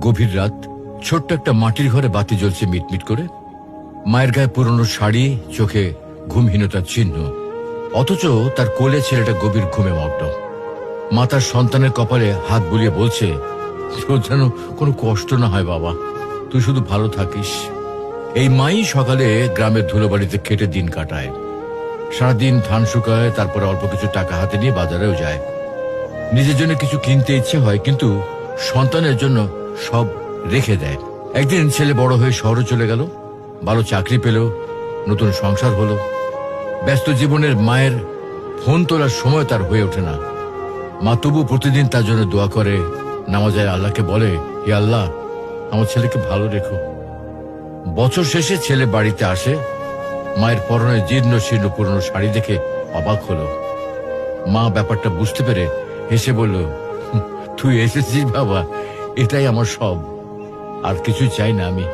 গভীর রাত, ছোট্ট একটা মাটির ঘরে বাতি জ্বলছে মিটমিট করে। মায়ের গায়ে পুরনো শাড়ি, চোখে ঘুমহীনতার চিহ্ন, অথচ তার কোলে ছেলেটা গভীর ঘুমে মগ্ন। মা তার সন্তানের কপালে হাত বুলিয়ে বলছে, তোর যেন কোনো কষ্ট না হয় বাবা, তুই শুধু ভালো থাকিস। এই মাই সকালে গ্রামের ধুলোবাড়িতে খেটে দিন কাটায়, সারাদিন ধান শুকায়, তারপরে অল্প কিছু টাকা হাতে নিয়ে বাজারেও যায়। নিজের জন্য কিছু কিনতে ইচ্ছে হয়, কিন্তু সন্তানের জন্য সব রেখে দেয়। একদিন ছেলে বড় হয়ে শহরে চলে গেল, ভালো চাকরি পেল, নতুন সংসার হলো। ব্যস্ত জীবনের মায়ের ফোন তোলার সময় তার হয়ে ওঠে না। মা তবু প্রতিদিন তার জন্য দোয়া করে, নামাজে আল্লাহকে বলে, হে আল্লাহ, আমার ছেলেকে ভালো রেখো। বছর শেষে ছেলে বাড়িতে আসে, মায়ের পরনে জীর্ণ শীর্ণ পুরনো শাড়ি দেখে অবাক হলো। মা ব্যাপারটা বুঝতে পেরে হেসে বলল, তুই এসেছিস বাবা, এটাই আমার সব, আর কিছুই চাই না আমি।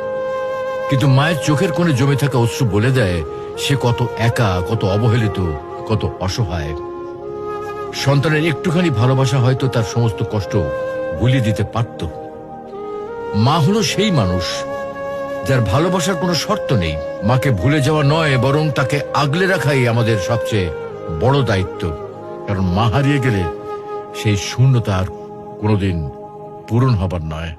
কিন্তু মায়ের চোখের কোণে জমে থাকা অশ্রু বলে দেয় সে কত একা, কত অবহেলিত, কত অসহায়। সন্তানের একটুখানি ভালোবাসা হয়তো তার সমস্ত কষ্ট ভুলিয়ে দিতে পারত। মা হলো সেই মানুষ যার ভালোবাসার কোনো শর্ত নেই। মাকে ভুলে যাওয়া নয়, বরং তাকে আগলে রাখাই আমাদের সবচেয়ে বড় দায়িত্ব। কারণ মা হারিয়ে গেলে সেই শূন্যতা আর কোনোদিন পূরণ হবার নয়।